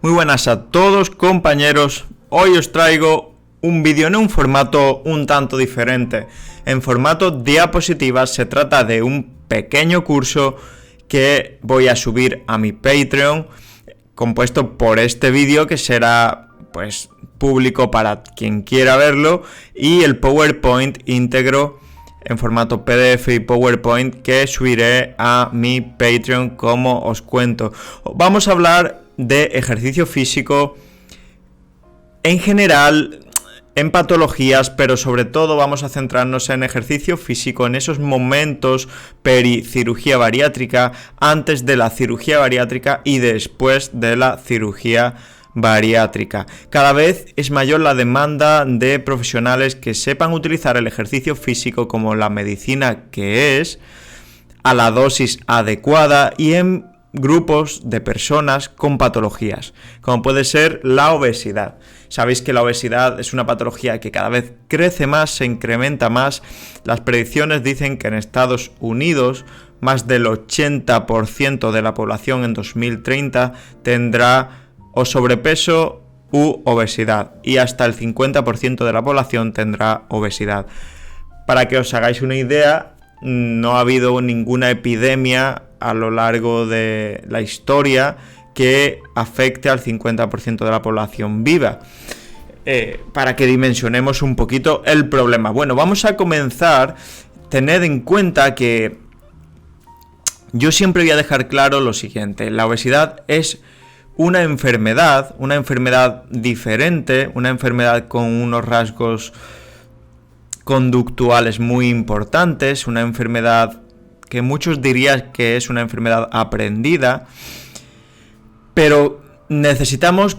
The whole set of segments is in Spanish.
Muy buenas a todos, compañeros. Hoy os traigo un vídeo en un formato un tanto diferente. En formato diapositivas. Se trata de un pequeño curso que voy a subir a mi Patreon, compuesto por este vídeo que será pues público para quien quiera verlo, y el PowerPoint íntegro en formato PDF y PowerPoint que subiré a mi Patreon, como os cuento. Vamos a hablar de ejercicio físico en general, en patologías, pero sobre todo vamos a centrarnos en ejercicio físico, en esos momentos pericirugía bariátrica, antes de la cirugía bariátrica y después de la cirugía bariátrica. Cada vez es mayor la demanda de profesionales que sepan utilizar el ejercicio físico como la medicina que es, a la dosis adecuada y en grupos de personas con patologías, como puede ser la obesidad. Sabéis que la obesidad es una patología que cada vez crece más, se incrementa más. Las predicciones dicen que en Estados Unidos más del 80% de la población en 2030 tendrá o sobrepeso u obesidad, y hasta el 50% de la población tendrá obesidad. Para que os hagáis una idea, no ha habido ninguna epidemia a lo largo de la historia que afecte al 50% de la población viva. Para que dimensionemos un poquito el problema. Bueno, vamos a comenzar. Tened en cuenta que yo siempre voy a dejar claro lo siguiente: la obesidad es una enfermedad diferente, una enfermedad con unos rasgos conductuales muy importantes, una enfermedad que muchos dirían que es una enfermedad aprendida, pero necesitamos,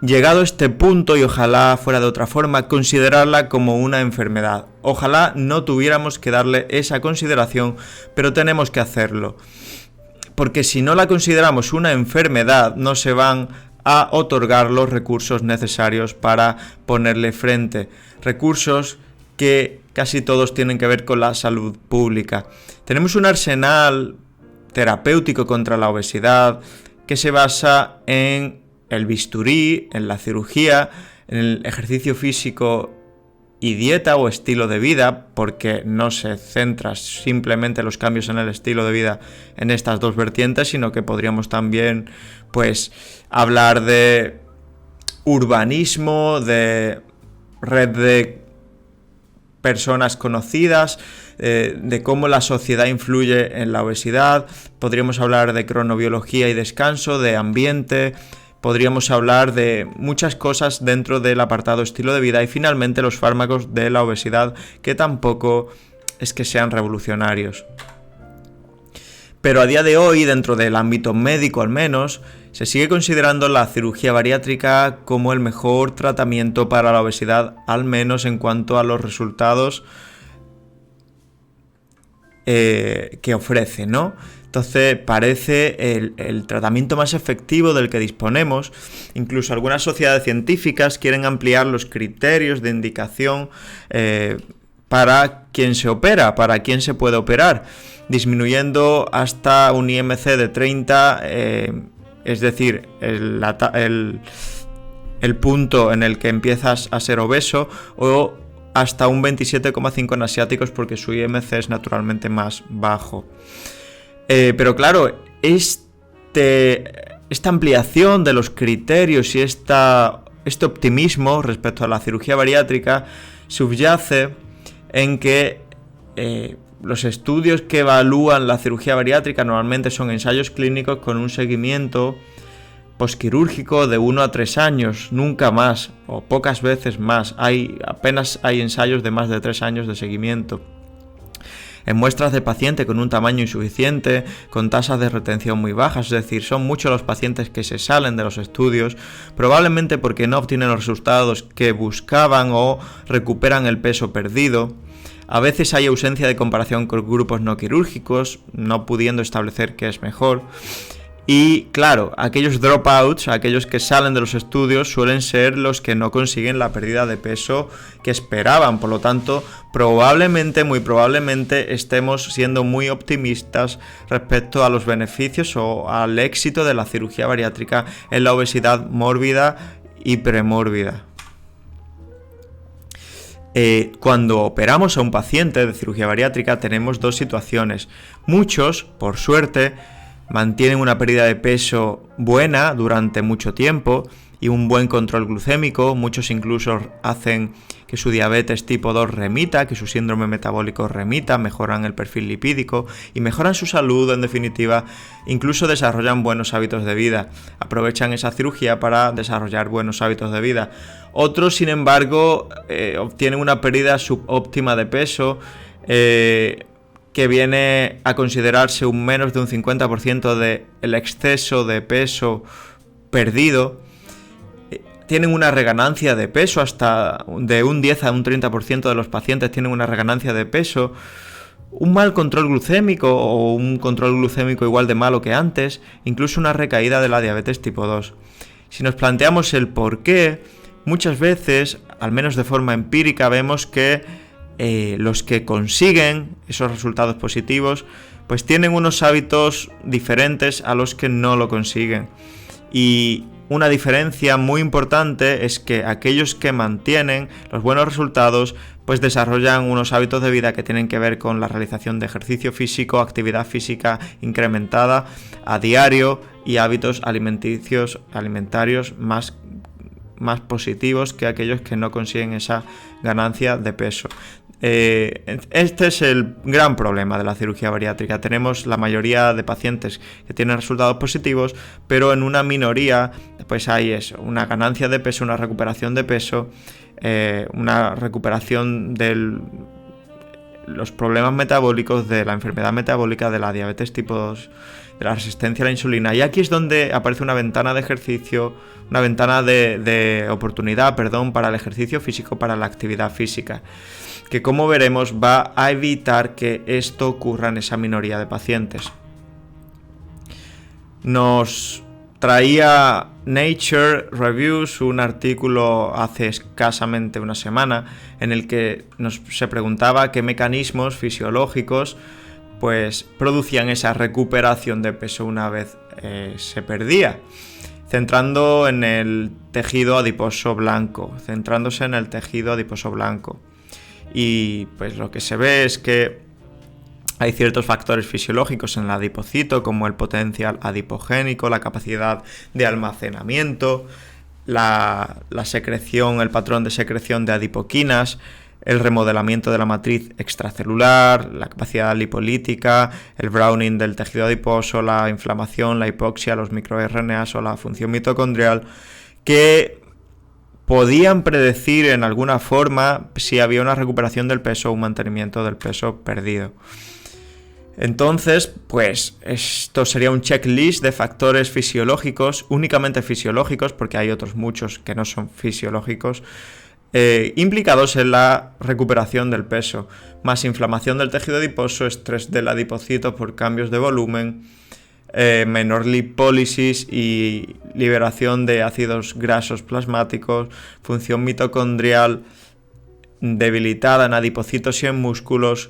llegado a este punto, y ojalá fuera de otra forma, considerarla como una enfermedad. Ojalá no tuviéramos que darle esa consideración, pero tenemos que hacerlo, porque si no la consideramos una enfermedad, no se van a otorgar los recursos necesarios para ponerle frente. Recursos que casi todos tienen que ver con la salud pública. Tenemos un arsenal terapéutico contra la obesidad que se basa en el bisturí, en la cirugía, en el ejercicio físico y dieta o estilo de vida, porque no se centra simplemente los cambios en el estilo de vida en estas dos vertientes, sino que podríamos también pues hablar de urbanismo, de red de personas conocidas, de cómo la sociedad influye en la obesidad. Podríamos hablar de cronobiología y descanso, de ambiente. Podríamos hablar de muchas cosas dentro del apartado estilo de vida, y finalmente los fármacos de la obesidad, que tampoco es que sean revolucionarios. Pero a día de hoy, dentro del ámbito médico al menos, se sigue considerando la cirugía bariátrica como el mejor tratamiento para la obesidad, al menos en cuanto a los resultados que ofrece, ¿no? Entonces parece el tratamiento más efectivo del que disponemos. Incluso algunas sociedades científicas quieren ampliar los criterios de indicación para quien se opera, para quien se puede operar, disminuyendo hasta un IMC de 30, es decir, el punto en el que empiezas a ser obeso, o hasta un 27,5 en asiáticos, porque su IMC es naturalmente más bajo. Pero claro, esta ampliación de los criterios y este optimismo respecto a la cirugía bariátrica subyace en que los estudios que evalúan la cirugía bariátrica normalmente son ensayos clínicos con un seguimiento posquirúrgico de 1 a 3 años, nunca más, o pocas veces más. Apenas hay ensayos de más de 3 años de seguimiento. En muestras de paciente con un tamaño insuficiente, con tasas de retención muy bajas, es decir, son muchos los pacientes que se salen de los estudios, probablemente porque no obtienen los resultados que buscaban o recuperan el peso perdido. A veces hay ausencia de comparación con grupos no quirúrgicos, no pudiendo establecer qué es mejor. Y claro, aquellos dropouts, aquellos que salen de los estudios, suelen ser los que no consiguen la pérdida de peso que esperaban. Por lo tanto, muy probablemente estemos siendo muy optimistas respecto a los beneficios o al éxito de la cirugía bariátrica en la obesidad mórbida y premórbida. Cuando operamos a un paciente de cirugía bariátrica tenemos dos situaciones. Muchos, por suerte, mantienen una pérdida de peso buena durante mucho tiempo y un buen control glucémico. Muchos incluso hacen que su diabetes tipo 2 remita, que su síndrome metabólico remita, mejoran el perfil lipídico y mejoran su salud, en definitiva, incluso desarrollan buenos hábitos de vida, aprovechan esa cirugía para desarrollar buenos hábitos de vida. Otros, sin embargo, obtienen una pérdida subóptima de peso, que viene a considerarse un menos de un 50% del exceso de peso perdido. Tienen una reganancia de peso, hasta de un 10 a un 30% de los pacientes tienen una reganancia de peso, un mal control glucémico o un control glucémico igual de malo que antes, incluso una recaída de la diabetes tipo 2. Si nos planteamos el por qué, muchas veces, al menos de forma empírica, vemos que los que consiguen esos resultados positivos, pues tienen unos hábitos diferentes a los que no lo consiguen. Y una diferencia muy importante es que aquellos que mantienen los buenos resultados, pues desarrollan unos hábitos de vida que tienen que ver con la realización de ejercicio físico, actividad física incrementada a diario y hábitos alimentarios más positivos que aquellos que no consiguen esa ganancia de peso. Este es el gran problema de la cirugía bariátrica. Tenemos la mayoría de pacientes que tienen resultados positivos, pero en una minoría pues hay eso, una ganancia de peso, una recuperación de peso, una recuperación de los problemas metabólicos, de la enfermedad metabólica, de la diabetes tipo 2, de la resistencia a la insulina. Y aquí es donde aparece una ventana de ejercicio, una ventana de oportunidad, para el ejercicio físico, para la actividad física, que, como veremos, va a evitar que esto ocurra en esa minoría de pacientes. Nos traía Nature Reviews un artículo hace escasamente una semana en el que se preguntaba qué mecanismos fisiológicos pues producían esa recuperación de peso una vez se perdía, centrando en el tejido adiposo blanco, y pues lo que se ve es que hay ciertos factores fisiológicos en el adipocito, como el potencial adipogénico, la capacidad de almacenamiento, la secreción, el patrón de secreción de adipoquinas, el remodelamiento de la matriz extracelular, la capacidad lipolítica, el browning del tejido adiposo, la inflamación, la hipoxia, los microRNAs o la función mitocondrial, que podían predecir en alguna forma si había una recuperación del peso o un mantenimiento del peso perdido. Entonces, pues esto sería un checklist de factores fisiológicos, únicamente fisiológicos, porque hay otros muchos que no son fisiológicos, implicados en la recuperación del peso, más inflamación del tejido adiposo, estrés del adipocito por cambios de volumen, menor lipólisis y liberación de ácidos grasos plasmáticos, función mitocondrial debilitada en adipocitos y en músculos,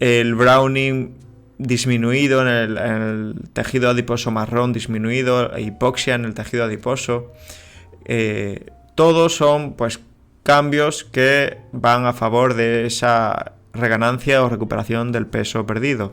el browning disminuido en el tejido adiposo marrón, disminuido, hipoxia en el tejido adiposo. Todos son pues cambios que van a favor de esa reganancia o recuperación del peso perdido.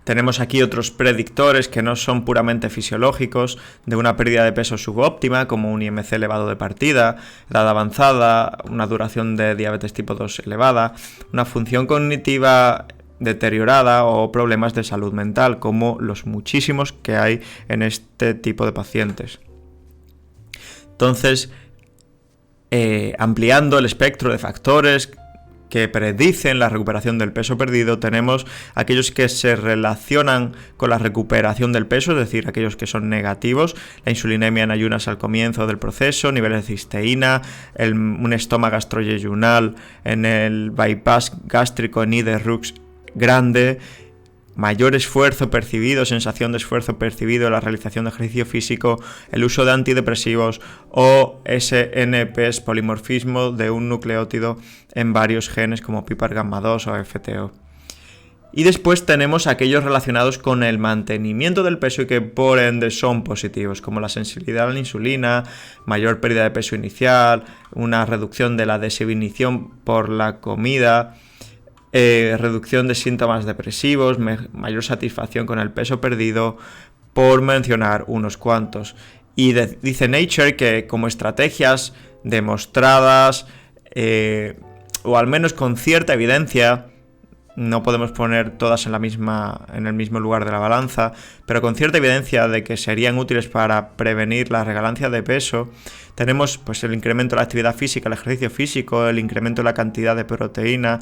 Tenemos aquí otros predictores que no son puramente fisiológicos de una pérdida de peso subóptima, como un IMC elevado de partida, edad avanzada, una duración de diabetes tipo 2 elevada, una función cognitiva deteriorada o problemas de salud mental, como los muchísimos que hay en este tipo de pacientes. Entonces, ampliando el espectro de factores que predicen la recuperación del peso perdido, tenemos aquellos que se relacionan con la recuperación del peso, es decir, aquellos que son negativos, la insulinemia en ayunas al comienzo del proceso, niveles de cisteína, un estómago gastroyeyunal en el bypass gástrico en IDE-RUX grande, mayor esfuerzo percibido, sensación de esfuerzo percibido en la realización de ejercicio físico, el uso de antidepresivos o SNPs, polimorfismo de un nucleótido en varios genes como PPAR gamma 2 o FTO. Y después tenemos aquellos relacionados con el mantenimiento del peso y que por ende son positivos, como la sensibilidad a la insulina, mayor pérdida de peso inicial, una reducción de la desinhibición por la comida, reducción de síntomas depresivos, mayor satisfacción con el peso perdido, por mencionar unos cuantos. Y dice Nature que como estrategias demostradas, o al menos con cierta evidencia, no podemos poner todas en el mismo lugar de la balanza, pero con cierta evidencia de que serían útiles para prevenir la regalancia de peso, tenemos pues el incremento de la actividad física, el ejercicio físico, el incremento de la cantidad de proteína,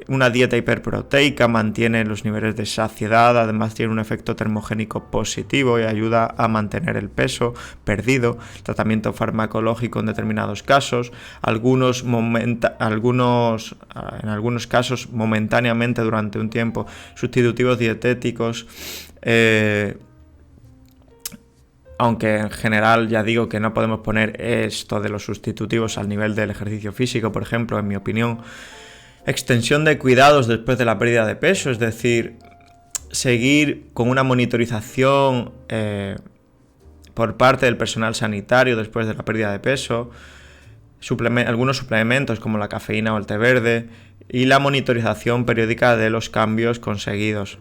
una dieta hiperproteica mantiene los niveles de saciedad, además tiene un efecto termogénico positivo y ayuda a mantener el peso perdido, tratamiento farmacológico en determinados casos, en algunos casos momentáneamente durante un tiempo, sustitutivos dietéticos, aunque en general ya digo que no podemos poner esto de los sustitutivos al nivel del ejercicio físico, por ejemplo, en mi opinión. Extensión de cuidados después de la pérdida de peso, es decir, seguir con una monitorización por parte del personal sanitario después de la pérdida de peso, algunos suplementos como la cafeína o el té verde y la monitorización periódica de los cambios conseguidos.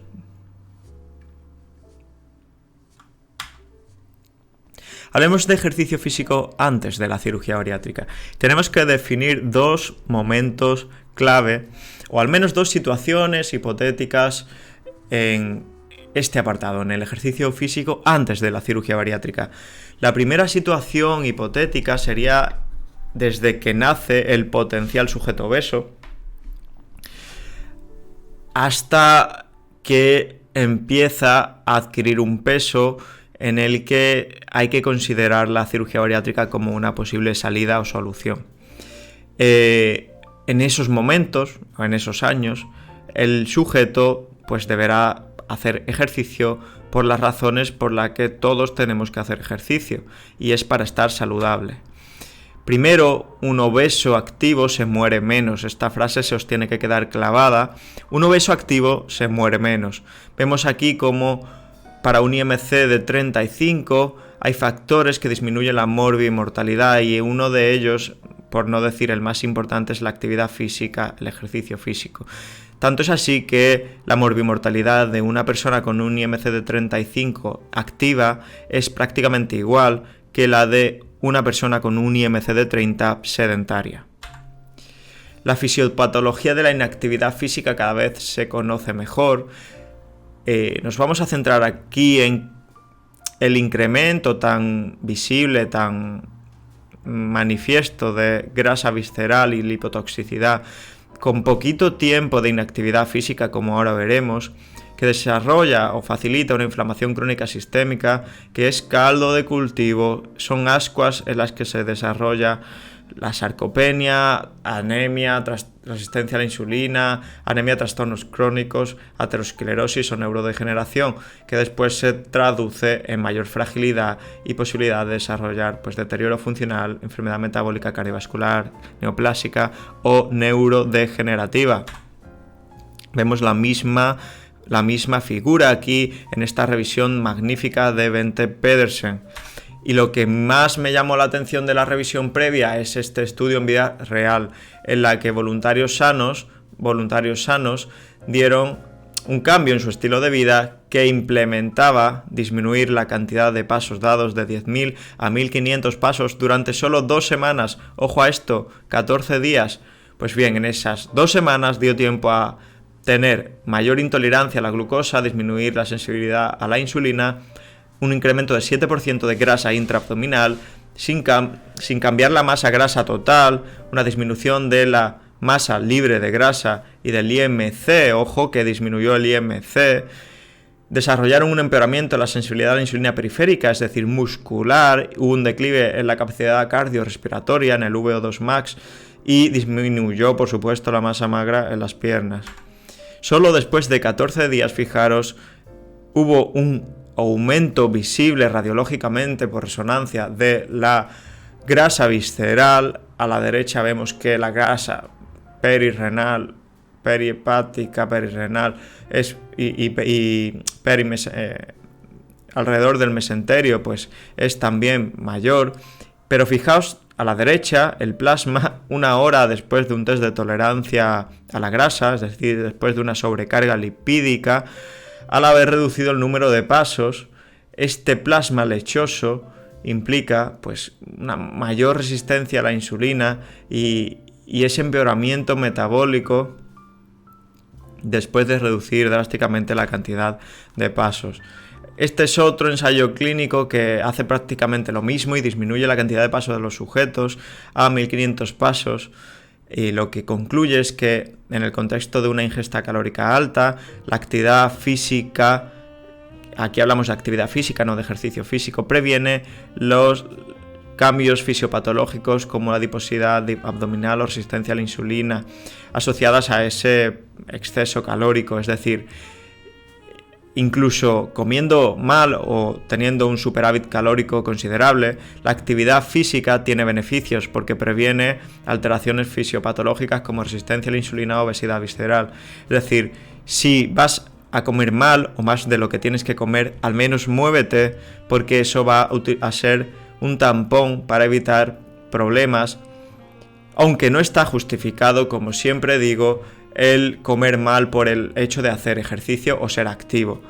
Hablemos de ejercicio físico antes de la cirugía bariátrica. Tenemos que definir dos momentos clave, o al menos dos situaciones hipotéticas en este apartado, en el ejercicio físico antes de la cirugía bariátrica. La primera situación hipotética sería desde que nace el potencial sujeto obeso hasta que empieza a adquirir un peso en el que hay que considerar la cirugía bariátrica como una posible salida o solución. En esos momentos, o en esos años, el sujeto pues deberá hacer ejercicio por las razones por las que todos tenemos que hacer ejercicio, y es para estar saludable. Primero, un obeso activo se muere menos. Esta frase se os tiene que quedar clavada. Un obeso activo se muere menos. Vemos aquí como para un IMC de 35 hay factores que disminuyen la morbimortalidad, y uno de ellos, por no decir el más importante, es la actividad física, el ejercicio físico. Tanto es así que la morbimortalidad de una persona con un IMC de 35 activa es prácticamente igual que la de una persona con un IMC de 30 sedentaria. La fisiopatología de la inactividad física cada vez se conoce mejor. Nos vamos a centrar aquí en el incremento tan visible, tan manifiesto de grasa visceral y lipotoxicidad con poquito tiempo de inactividad física, como ahora veremos, que desarrolla o facilita una inflamación crónica sistémica que es caldo de cultivo. Son ascuas en las que se desarrolla la sarcopenia, anemia, resistencia a la insulina, anemia, trastornos crónicos, aterosclerosis o neurodegeneración, que después se traduce en mayor fragilidad y posibilidad de desarrollar deterioro funcional, enfermedad metabólica cardiovascular, neoplásica o neurodegenerativa. Vemos la misma figura aquí en esta revisión magnífica de Bente Pedersen. Y lo que más me llamó la atención de la revisión previa es este estudio en vida real, en la que voluntarios sanos dieron un cambio en su estilo de vida que implementaba disminuir la cantidad de pasos dados de 10.000 a 1.500 pasos durante solo 2 semanas. Ojo a esto, 14 días. Pues bien, en esas 2 semanas dio tiempo a tener mayor intolerancia a la glucosa, disminuir la sensibilidad a la insulina, un incremento de 7% de grasa intraabdominal, sin cambiar la masa grasa total, una disminución de la masa libre de grasa y del IMC, ojo que disminuyó el IMC, desarrollaron un empeoramiento de la sensibilidad a la insulina periférica, es decir, muscular, hubo un declive en la capacidad cardiorrespiratoria, en el VO2 max, y disminuyó, por supuesto, la masa magra en las piernas. Solo después de 14 días, fijaros, hubo un aumento visible radiológicamente por resonancia de la grasa visceral. A la derecha vemos que la grasa perirrenal, perihepática, perirrenal alrededor del mesenterio pues es también mayor. Pero fijaos, a la derecha, el plasma, 1 hora después de un test de tolerancia a la grasa, es decir, después de una sobrecarga lipídica, al haber reducido el número de pasos, este plasma lechoso implica pues una mayor resistencia a la insulina y ese empeoramiento metabólico después de reducir drásticamente la cantidad de pasos. Este es otro ensayo clínico que hace prácticamente lo mismo y disminuye la cantidad de pasos de los sujetos a 1500 pasos, y lo que concluye es que en el contexto de una ingesta calórica alta, la actividad física, aquí hablamos de actividad física, no de ejercicio físico, previene los cambios fisiopatológicos como la adiposidad abdominal o resistencia a la insulina asociadas a ese exceso calórico. Es decir, incluso comiendo mal o teniendo un superávit calórico considerable, la actividad física tiene beneficios porque previene alteraciones fisiopatológicas como resistencia a la insulina o obesidad visceral. Es decir, si vas a comer mal o más de lo que tienes que comer, al menos muévete, porque eso va a ser un tampón para evitar problemas, aunque no está justificado, como siempre digo, el comer mal por el hecho de hacer ejercicio o ser activo.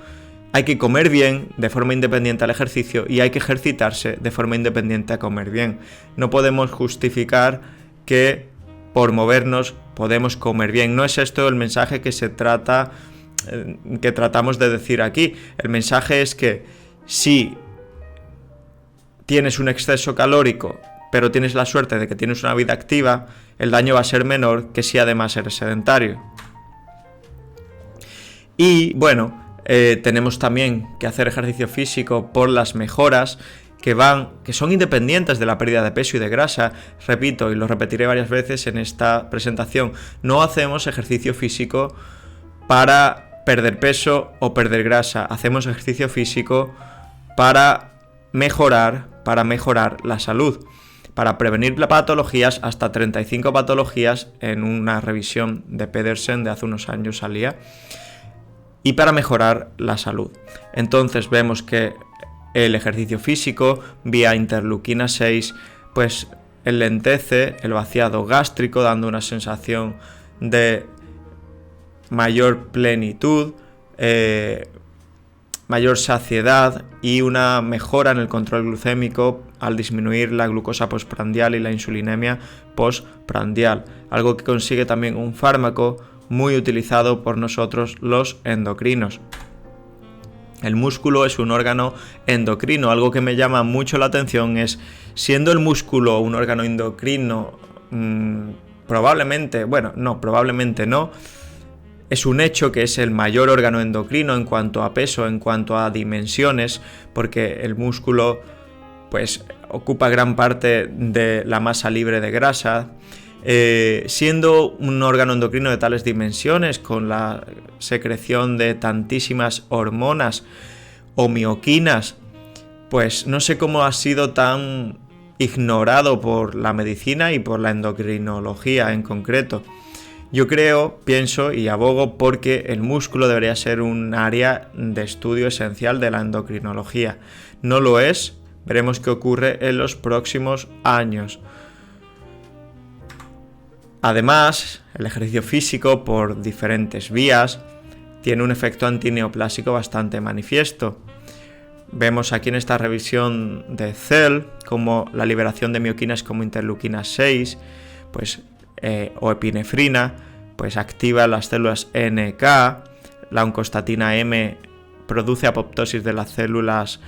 Hay que comer bien de forma independiente al ejercicio y hay que ejercitarse de forma independiente a comer bien. No podemos justificar que por movernos podemos comer bien. No es esto el mensaje que tratamos de decir aquí. El mensaje es que si tienes un exceso calórico, pero tienes la suerte de que tienes una vida activa, el daño va a ser menor que si además eres sedentario. Y bueno, tenemos también que hacer ejercicio físico por las mejoras que son independientes de la pérdida de peso y de grasa. Repito, y lo repetiré varias veces en esta presentación, no hacemos ejercicio físico para perder peso o perder grasa, hacemos ejercicio físico para mejorar la salud, para prevenir patologías, hasta 35 patologías en una revisión de Pedersen de hace unos años salía, y para mejorar la salud. Entonces vemos que el ejercicio físico vía interleuquina 6 pues enlentece el vaciado gástrico, dando una sensación de mayor plenitud, mayor saciedad y una mejora en el control glucémico al disminuir la glucosa postprandial y la insulinemia postprandial, algo que consigue también un fármaco muy utilizado por nosotros los endocrinos. El músculo es un órgano endocrino. Algo que me llama mucho la atención es, siendo el músculo un órgano endocrino, probablemente no, es un hecho que es el mayor órgano endocrino en cuanto a peso, en cuanto a dimensiones, porque el músculo pues ocupa gran parte de la masa libre de grasa. Siendo un órgano endocrino de tales dimensiones, con la secreción de tantísimas hormonas o mioquinas, pues no sé cómo ha sido tan ignorado por la medicina y por la endocrinología en concreto. Yo pienso y abogo porque el músculo debería ser un área de estudio esencial de la endocrinología. No lo es, veremos qué ocurre en los próximos años. Además, el ejercicio físico por diferentes vías tiene un efecto antineoplásico bastante manifiesto. Vemos aquí en esta revisión de Cell como la liberación de mioquinas como interleuquina 6 o epinefrina pues activa las células NK, la oncostatina M produce apoptosis de las células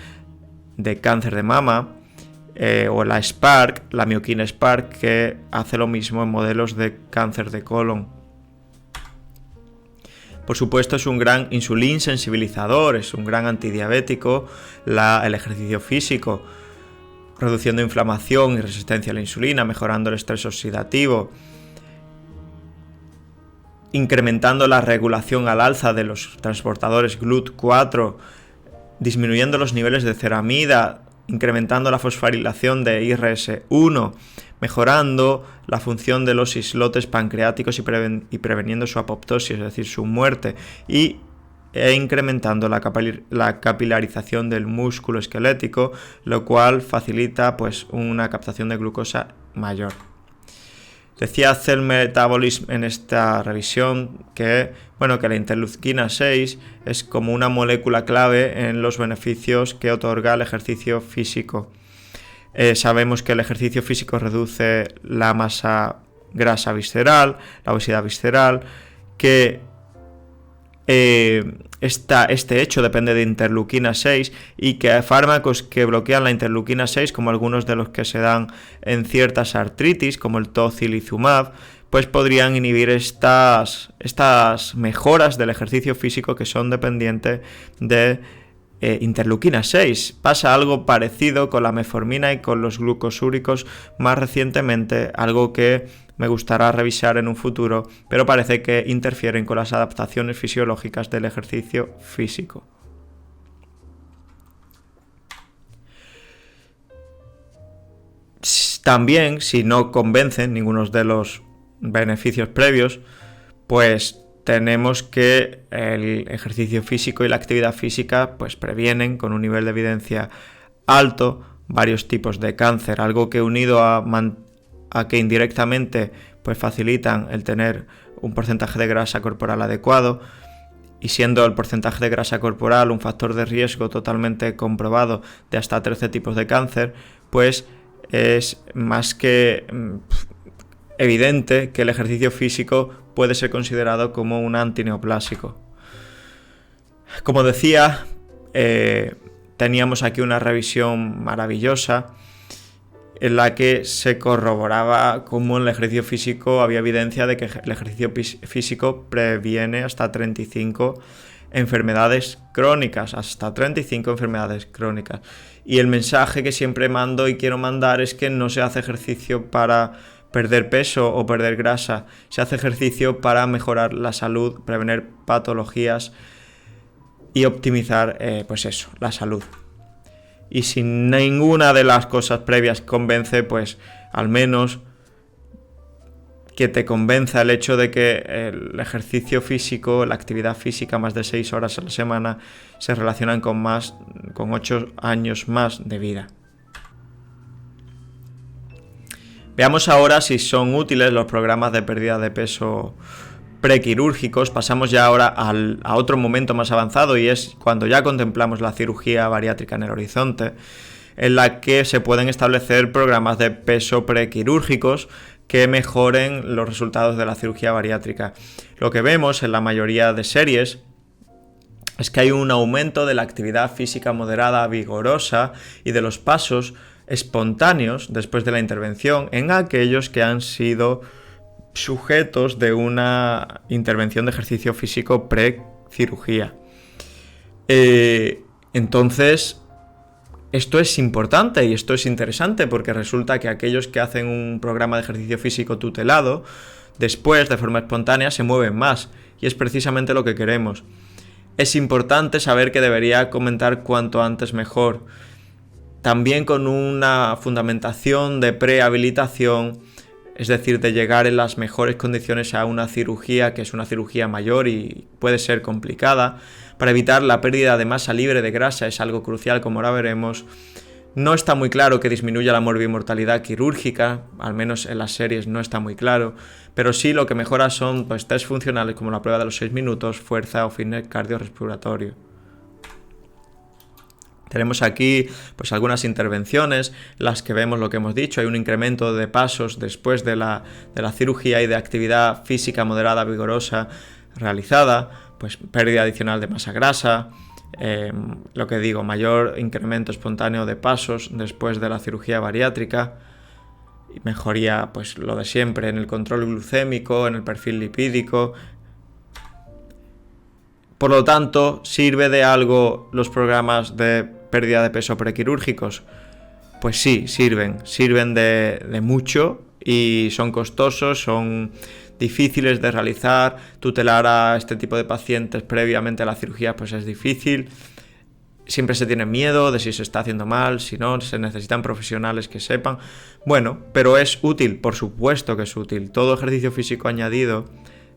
de cáncer de mama, o la Spark, la mioquina Spark, que hace lo mismo en modelos de cáncer de colon. Por supuesto, es un gran insulinsensibilizador, es un gran antidiabético el ejercicio físico, reduciendo inflamación y resistencia a la insulina, mejorando el estrés oxidativo. incrementando la regulación al alza de los transportadores GLUT4, disminuyendo los niveles de ceramida, incrementando la fosforilación de IRS1, mejorando la función de los islotes pancreáticos y preveniendo su apoptosis, es decir, su muerte, e incrementando la capilarización del músculo esquelético, lo cual facilita pues una captación de glucosa mayor. Decía Cell Metabolism en esta revisión que la interleucina 6 es como una molécula clave en los beneficios que otorga el ejercicio físico. Sabemos que el ejercicio físico reduce la masa grasa visceral, la obesidad visceral, que este hecho depende de interleucina 6 y que hay fármacos que bloquean la interleucina 6, como algunos de los que se dan en ciertas artritis, como el tocilizumab, pues podrían inhibir estas mejoras del ejercicio físico que son dependientes de interleuquina 6. Pasa algo parecido con la metformina y con los glucosúricos más recientemente, algo que me gustará revisar en un futuro, pero parece que interfieren con las adaptaciones fisiológicas del ejercicio físico. También, si no convencen ninguno de los beneficios previos, pues tenemos que el ejercicio físico y la actividad física pues previenen con un nivel de evidencia alto varios tipos de cáncer, algo que unido a que indirectamente pues facilitan el tener un porcentaje de grasa corporal adecuado, y siendo el porcentaje de grasa corporal un factor de riesgo totalmente comprobado de hasta 13 tipos de cáncer, pues es más que evidente que el ejercicio físico puede ser considerado como un antineoplásico. Como decía, teníamos aquí una revisión maravillosa en la que se corroboraba cómo en el ejercicio físico había evidencia de que el ejercicio físico previene hasta 35 enfermedades crónicas, Y el mensaje que siempre mando y quiero mandar es que no se hace ejercicio para perder peso o perder grasa, se hace ejercicio para mejorar la salud, prevenir patologías y optimizar la salud. Y si ninguna de las cosas previas convence, pues al menos que te convenza el hecho de que el ejercicio físico, la actividad física más de 6 horas a la semana se relacionan con 8 años más de vida. Veamos ahora si son útiles los programas de pérdida de peso prequirúrgicos. Pasamos ya ahora a otro momento más avanzado, y es cuando ya contemplamos la cirugía bariátrica en el horizonte, en la que se pueden establecer programas de peso prequirúrgicos que mejoren los resultados de la cirugía bariátrica. Lo que vemos en la mayoría de series es que hay un aumento de la actividad física moderada vigorosa y de los pasos espontáneos después de la intervención en aquellos que han sido sujetos de una intervención de ejercicio físico pre-cirugía. Entonces, esto es importante y esto es interesante, porque resulta que aquellos que hacen un programa de ejercicio físico tutelado, después, de forma espontánea, se mueven más, y es precisamente lo que queremos. Es importante saber que debería comentar cuanto antes mejor, también con una fundamentación de prehabilitación, es decir, de llegar en las mejores condiciones a una cirugía, que es una cirugía mayor y puede ser complicada, para evitar la pérdida de masa libre de grasa. Es algo crucial, como ahora veremos. No está muy claro que disminuya la morbimortalidad quirúrgica, al menos en las series no está muy claro, pero sí lo que mejora son test funcionales como la prueba de los 6 minutos, fuerza o fitness cardiorrespiratorio. Tenemos aquí algunas intervenciones, las que vemos lo que hemos dicho. Hay un incremento de pasos después de la cirugía y de actividad física moderada vigorosa realizada, pérdida adicional de masa grasa, lo que digo, mayor incremento espontáneo de pasos después de la cirugía bariátrica, y mejoría, lo de siempre, en el control glucémico, en el perfil lipídico. Por lo tanto, ¿sirve de algo los programas de pérdida de peso prequirúrgicos? Pues sí, sirven de mucho, y son costosos, son difíciles de realizar. Tutelar a este tipo de pacientes previamente a la cirugía pues es difícil. Siempre se tiene miedo de si se está haciendo mal, si no, se necesitan profesionales que sepan. Bueno, pero es útil, por supuesto que es útil. Todo ejercicio físico añadido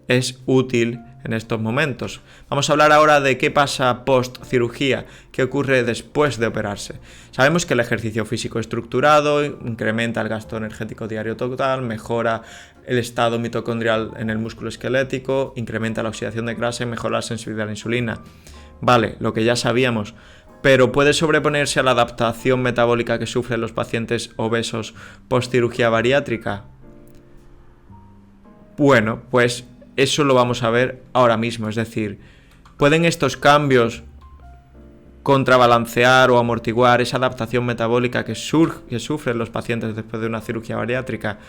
es útil en estos momentos. Vamos a hablar ahora de qué pasa post cirugía, qué ocurre después de operarse. Sabemos que el ejercicio físico estructurado incrementa el gasto energético diario total, mejora el estado mitocondrial en el músculo esquelético, incrementa la oxidación de grasa y mejora la sensibilidad a la insulina. Vale, lo que ya sabíamos, pero ¿puede sobreponerse a la adaptación metabólica que sufren los pacientes obesos post cirugía bariátrica? Bueno, pues eso lo vamos a ver ahora mismo, es decir, ¿pueden estos cambios contrabalancear o amortiguar esa adaptación metabólica que sufren los pacientes después de una cirugía bariátrica?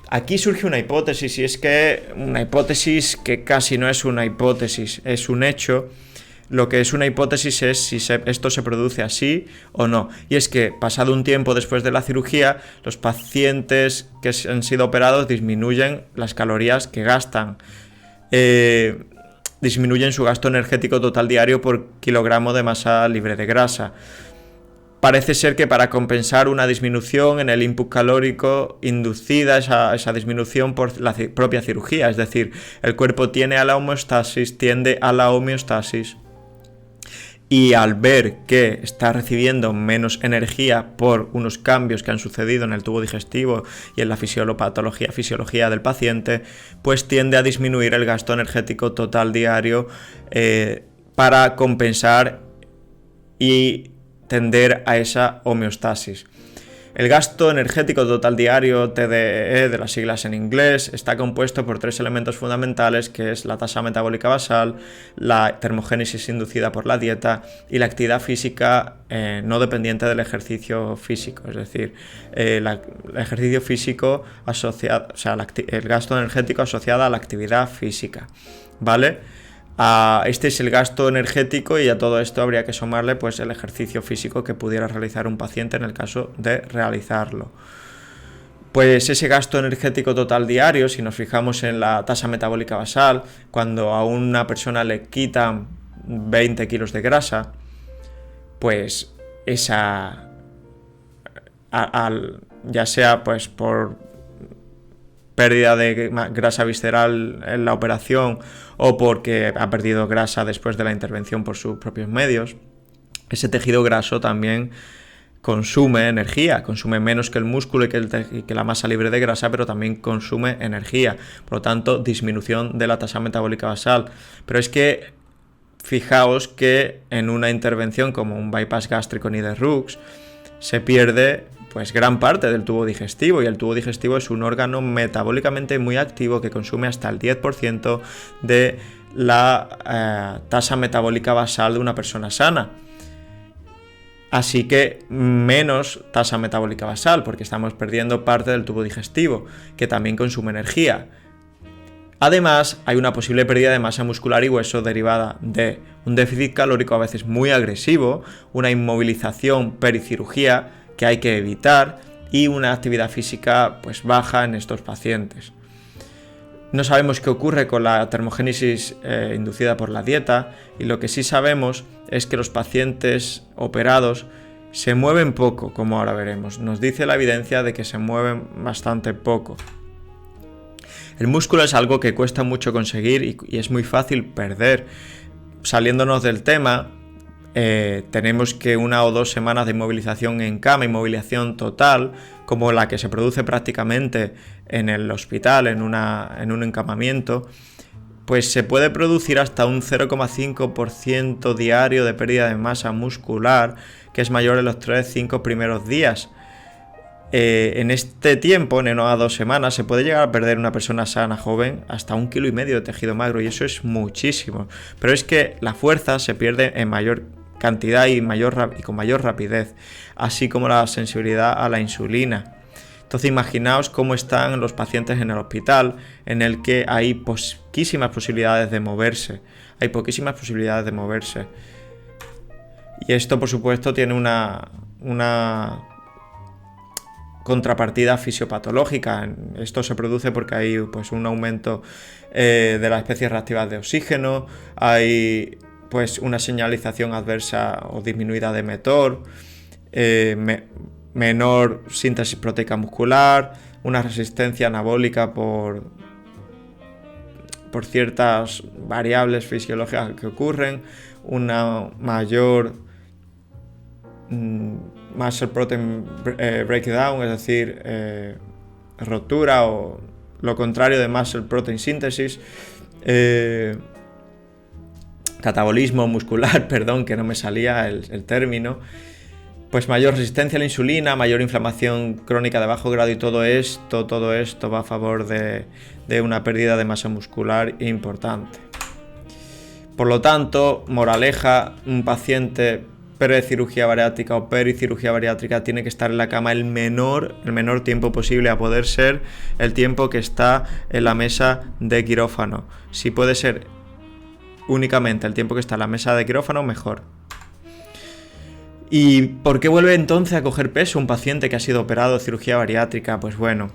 Aquí surge una hipótesis, y es que una hipótesis que casi no es una hipótesis, es un hecho. Lo que es una hipótesis es si esto se produce así o no. Y es que, pasado un tiempo después de la cirugía, los pacientes que han sido operados disminuyen las calorías que gastan. Disminuyen su gasto energético total diario por kilogramo de masa libre de grasa. Parece ser que para compensar una disminución en el input calórico inducida, esa disminución por la propia cirugía, es decir, el cuerpo tiende a la homeostasis, y al ver que está recibiendo menos energía por unos cambios que han sucedido en el tubo digestivo y en la fisiología del paciente, pues tiende a disminuir el gasto energético total diario para compensar y tender a esa homeostasis. El gasto energético total diario, TDE, de las siglas en inglés, está compuesto por 3 elementos fundamentales, que es la tasa metabólica basal, la termogénesis inducida por la dieta y la actividad física no dependiente del ejercicio físico, es decir, el ejercicio físico asociado, o sea, el gasto energético asociado a la actividad física, ¿vale? Este es el gasto energético, y a todo esto habría que sumarle pues el ejercicio físico que pudiera realizar un paciente en el caso de realizarlo. Pues ese gasto energético total diario, si nos fijamos en la tasa metabólica basal, cuando a una persona le quitan 20 kilos de grasa, pues esa, ya sea pues por pérdida de grasa visceral en la operación o porque ha perdido grasa después de la intervención por sus propios medios, ese tejido graso también consume energía, consume menos que el músculo y que la masa libre de grasa, pero también consume energía, por lo tanto disminución de la tasa metabólica basal. Pero es que fijaos que en una intervención como un bypass gástrico ni de Rux se pierde pues gran parte del tubo digestivo, y el tubo digestivo es un órgano metabólicamente muy activo que consume hasta el 10% de la tasa metabólica basal de una persona sana. Así que menos tasa metabólica basal, porque estamos perdiendo parte del tubo digestivo, que también consume energía. Además, hay una posible pérdida de masa muscular y hueso derivada de un déficit calórico a veces muy agresivo, una inmovilización pericirugía que hay que evitar y una actividad física pues baja en estos pacientes. No sabemos qué ocurre con la termogénesis inducida por la dieta, y lo que sí sabemos es que los pacientes operados se mueven poco, como ahora veremos. Nos dice la evidencia de que se mueven bastante poco. El músculo es algo que cuesta mucho conseguir y es muy fácil perder. Saliéndonos del tema, tenemos que 1 o 2 semanas de inmovilización en cama, inmovilización total, como la que se produce prácticamente en el hospital, en un encamamiento, pues se puede producir hasta un 0,5% diario de pérdida de masa muscular, que es mayor en los 3-5 primeros días. En este tiempo, en 1 a 2 semanas, se puede llegar a perder una persona sana, joven, hasta 1,5 kg de tejido magro, y eso es muchísimo. Pero es que la fuerza se pierde en mayor cantidad y con mayor rapidez, así como la sensibilidad a la insulina. Entonces imaginaos cómo están los pacientes en el hospital, en el que hay poquísimas posibilidades de moverse. Y esto, por supuesto, tiene contrapartida fisiopatológica. Esto se produce porque hay pues un aumento de las especies reactivas de oxígeno, hay pues una señalización adversa o disminuida de mTOR, menor síntesis proteica muscular, una resistencia anabólica por ciertas variables fisiológicas que ocurren, una mayor muscle protein breakdown, es decir, rotura, o lo contrario de muscle protein síntesis, catabolismo muscular, perdón, que no me salía el término, pues mayor resistencia a la insulina, mayor inflamación crónica de bajo grado, y todo esto va a favor de una pérdida de masa muscular importante. Por lo tanto, moraleja, un paciente pre-cirugía bariátrica o pericirugía bariátrica tiene que estar en la cama el menor tiempo posible, a poder ser el tiempo que está en la mesa de quirófano. Si puede ser únicamente el tiempo que está en la mesa de quirófano, mejor. ¿Y por qué vuelve entonces a coger peso un paciente que ha sido operado de cirugía bariátrica? Pues bueno,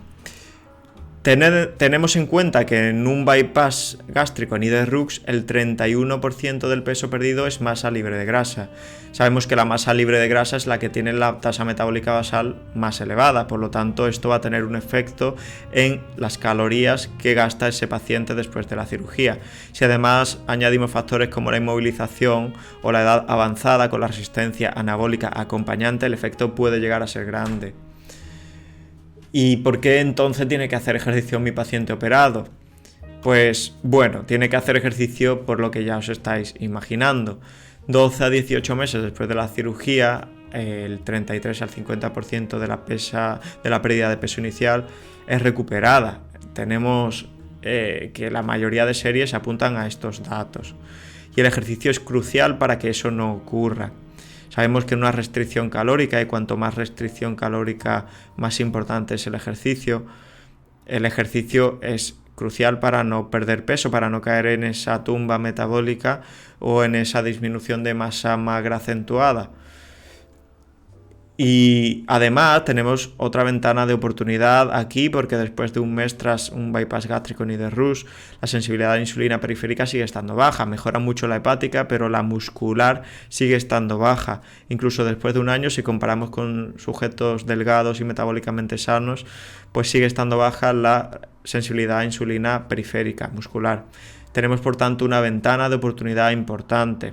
tenemos en cuenta que en un bypass gástrico en IDE-RUX el 31% del peso perdido es masa libre de grasa. Sabemos que la masa libre de grasa es la que tiene la tasa metabólica basal más elevada, por lo tanto esto va a tener un efecto en las calorías que gasta ese paciente después de la cirugía. Si además añadimos factores como la inmovilización o la edad avanzada con la resistencia anabólica acompañante, el efecto puede llegar a ser grande. ¿Y por qué entonces tiene que hacer ejercicio mi paciente operado? Pues bueno, tiene que hacer ejercicio por lo que ya os estáis imaginando. 12 a 18 meses después de la cirugía, el 33 al 50% de la pérdida de peso inicial es recuperada. Tenemos que la mayoría de series apuntan a estos datos. Y el ejercicio es crucial para que eso no ocurra. Sabemos que una restricción calórica, y cuanto más restricción calórica, más importante es el ejercicio. El ejercicio es crucial para no perder peso, para no caer en esa tumba metabólica o en esa disminución de masa magra acentuada. Y además tenemos otra ventana de oportunidad aquí, porque después de un mes tras un bypass gástrico en IDE-RUX, la sensibilidad a la insulina periférica sigue estando baja, mejora mucho la hepática, pero la muscular sigue estando baja. Incluso después de un año, si comparamos con sujetos delgados y metabólicamente sanos, pues sigue estando baja la sensibilidad a insulina periférica muscular. Tenemos por tanto una ventana de oportunidad importante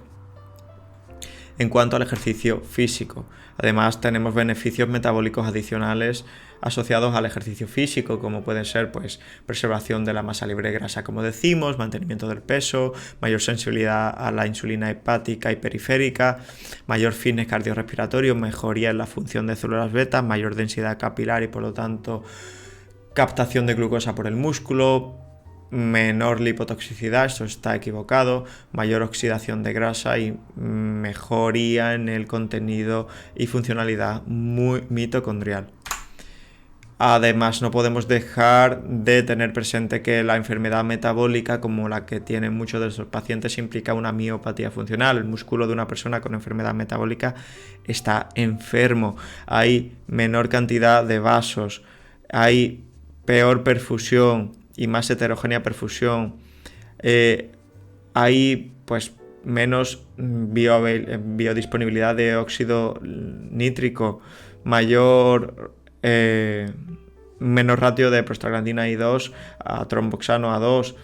en cuanto al ejercicio físico. Además, tenemos beneficios metabólicos adicionales asociados al ejercicio físico, como pueden ser pues preservación de la masa libre de grasa, como decimos, mantenimiento del peso, mayor sensibilidad a la insulina hepática y periférica, mayor fitness cardiorrespiratorio, mejoría en la función de células beta, mayor densidad capilar y por lo tanto captación de glucosa por el músculo, menor lipotoxicidad, esto está equivocado, mayor oxidación de grasa y mejoría en el contenido y funcionalidad mitocondrial. Además, no podemos dejar de tener presente que la enfermedad metabólica, como la que tienen muchos de estos pacientes, implica una miopatía funcional. El músculo de una persona con enfermedad metabólica está enfermo, hay menor cantidad de vasos, hay peor perfusión y más heterogénea perfusión, hay pues menos biodisponibilidad de óxido nítrico, menor ratio de prostaglandina I2 a tromboxano A2,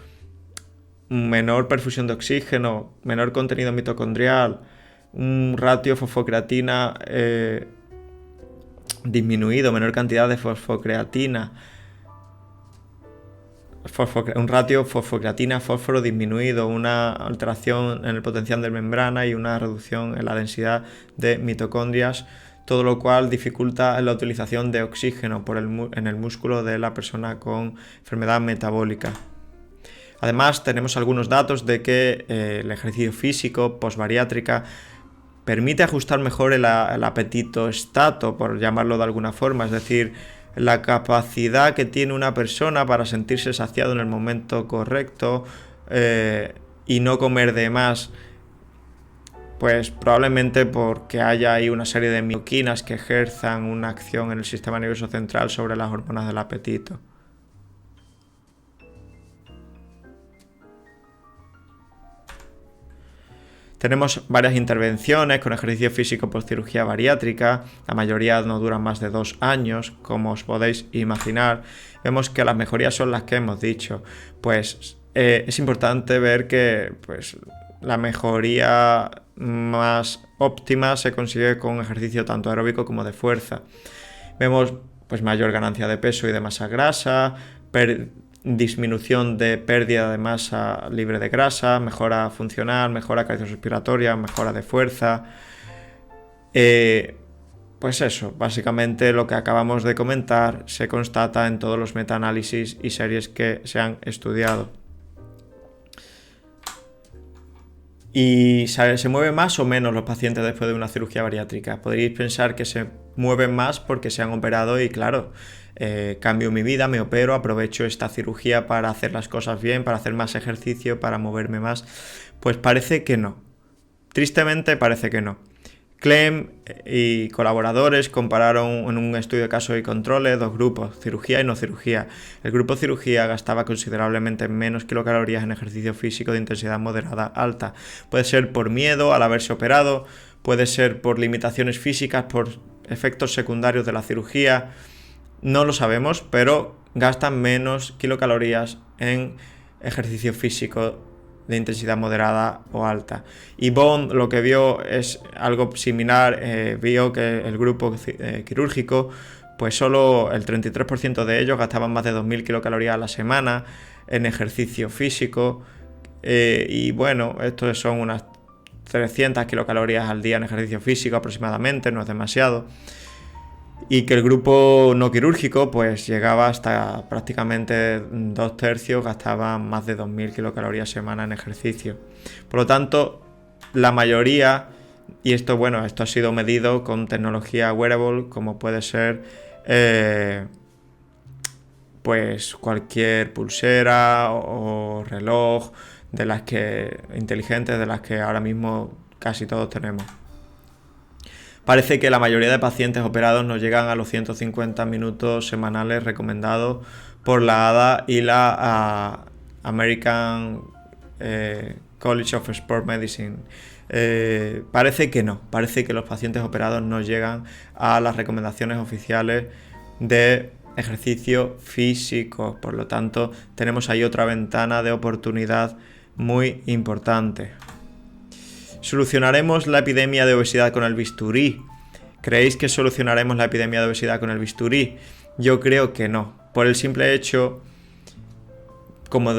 menor perfusión de oxígeno, menor contenido mitocondrial, un ratio fosfocreatina disminuido, menor cantidad de fosfocreatina, un ratio fosfocreatina-fósforo disminuido, una alteración en el potencial de membrana y una reducción en la densidad de mitocondrias, todo lo cual dificulta la utilización de oxígeno en el músculo de la persona con enfermedad metabólica. Además, tenemos algunos datos de que el ejercicio físico posbariátrica permite ajustar mejor el apetito estato, por llamarlo de alguna forma, es decir, la capacidad que tiene una persona para sentirse saciado en el momento correcto y no comer de más Pues probablemente porque haya ahí una serie de mioquinas que ejerzan una acción en el sistema nervioso central sobre las hormonas del apetito. Tenemos varias intervenciones con ejercicio físico por cirugía bariátrica, la mayoría no duran más de 2 años, como os podéis imaginar. Vemos que las mejorías son las que hemos dicho. Pues es importante ver que pues, la mejoría más óptima se consigue con ejercicio tanto aeróbico como de fuerza. Vemos pues mayor ganancia de peso y de masa grasa, disminución de pérdida de masa libre de grasa, mejora funcional, mejora cardiorrespiratoria, mejora de fuerza. Pues eso, básicamente lo que acabamos de comentar se constata en todos los metaanálisis y series que se han estudiado. ¿Y se mueven más o menos los pacientes después de una cirugía bariátrica? Podríais pensar que se mueven más porque se han operado y claro, cambio mi vida, me opero, aprovecho esta cirugía para hacer las cosas bien, para hacer más ejercicio, para moverme más. Pues parece que no. Tristemente parece que no. Clem y colaboradores compararon en un estudio de casos y controles 2 grupos, cirugía y no cirugía. El grupo cirugía gastaba considerablemente menos kilocalorías en ejercicio físico de intensidad moderada alta. Puede ser por miedo al haberse operado, puede ser por limitaciones físicas, por efectos secundarios de la cirugía. No lo sabemos, pero gastan menos kilocalorías en ejercicio físico de intensidad moderada o alta. Y Bond lo que vio es algo similar, vio que el grupo quirúrgico, pues solo el 33% de ellos gastaban más de 2.000 kilocalorías a la semana en ejercicio físico, y bueno, esto son unas 300 kilocalorías al día en ejercicio físico aproximadamente, no es demasiado. Y que el grupo no quirúrgico pues llegaba hasta prácticamente 2/3, gastaba más de 2.000 kilocalorías semana en ejercicio. Por lo tanto, la mayoría, y esto bueno, esto ha sido medido con tecnología wearable, como puede ser pues cualquier pulsera o reloj de las que inteligentes, de las que ahora mismo casi todos tenemos. Parece que la mayoría de pacientes operados no llegan a los 150 minutos semanales recomendados por la ADA y la American College of Sport Medicine. Parece que no, parece que los pacientes operados no llegan a las recomendaciones oficiales de ejercicio físico. Por lo tanto, tenemos ahí otra ventana de oportunidad muy importante. ¿Solucionaremos la epidemia de obesidad con el bisturí? ¿Creéis que solucionaremos la epidemia de obesidad con el bisturí? Yo creo que no, por el simple hecho, como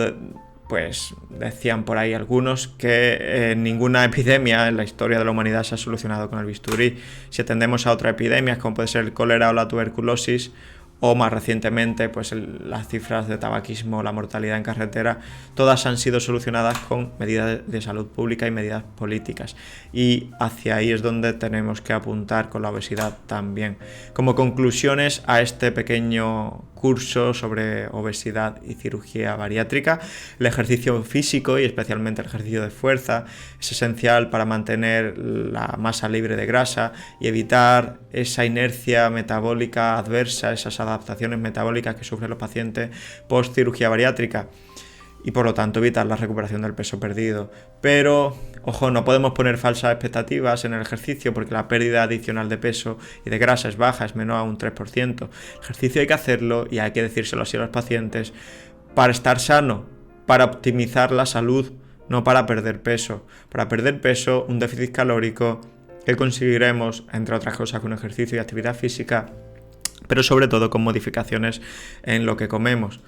pues decían por ahí algunos, que ninguna epidemia en la historia de la humanidad se ha solucionado con el bisturí. Si atendemos a otras epidemias, como puede ser el cólera o la tuberculosis, o más recientemente pues las cifras de tabaquismo, la mortalidad en carretera, todas han sido solucionadas con medidas de salud pública y medidas políticas, y hacia ahí es donde tenemos que apuntar con la obesidad también. Como conclusiones a este pequeño curso sobre obesidad y cirugía bariátrica, el ejercicio físico y especialmente el ejercicio de fuerza es esencial para mantener la masa libre de grasa y evitar esa inercia metabólica adversa, esas adaptaciones metabólicas que sufren los pacientes post cirugía bariátrica, y por lo tanto evitar la recuperación del peso perdido. Pero, ojo, no podemos poner falsas expectativas en el ejercicio porque la pérdida adicional de peso y de grasa es baja, es menor a un 3%. El ejercicio hay que hacerlo, y hay que decírselo así a los pacientes, para estar sano, para optimizar la salud, no para perder peso. Para perder peso, un déficit calórico que conseguiremos, entre otras cosas, con ejercicio y actividad física, pero sobre todo con modificaciones en lo que comemos.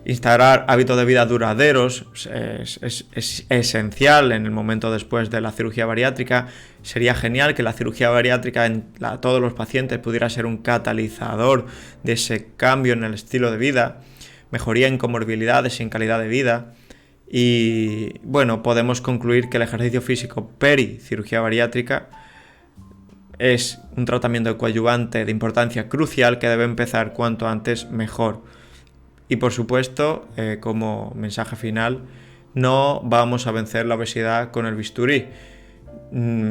Instaurar hábitos de vida duraderos es esencial en el momento después de la cirugía bariátrica. Sería genial que la cirugía bariátrica en todos los pacientes pudiera ser un catalizador de ese cambio en el estilo de vida, mejoría en comorbilidades y en calidad de vida. Y bueno, podemos concluir que el ejercicio físico peri-cirugía bariátrica es un tratamiento coadyuvante de importancia crucial que debe empezar cuanto antes mejor. Y por supuesto, como mensaje final, no vamos a vencer la obesidad con el bisturí.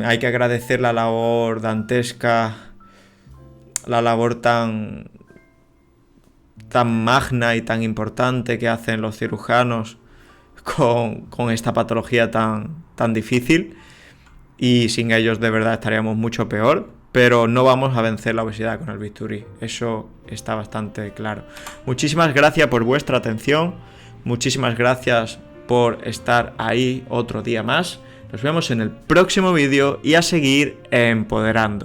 Hay que agradecer la labor dantesca, la labor tan magna y tan importante que hacen los cirujanos con esta patología tan difícil, y sin ellos de verdad estaríamos mucho peor, pero no vamos a vencer la obesidad con el bisturí, eso está bastante claro. Muchísimas gracias por vuestra atención, muchísimas gracias por estar ahí otro día más. Nos vemos en el próximo vídeo y a seguir empoderando.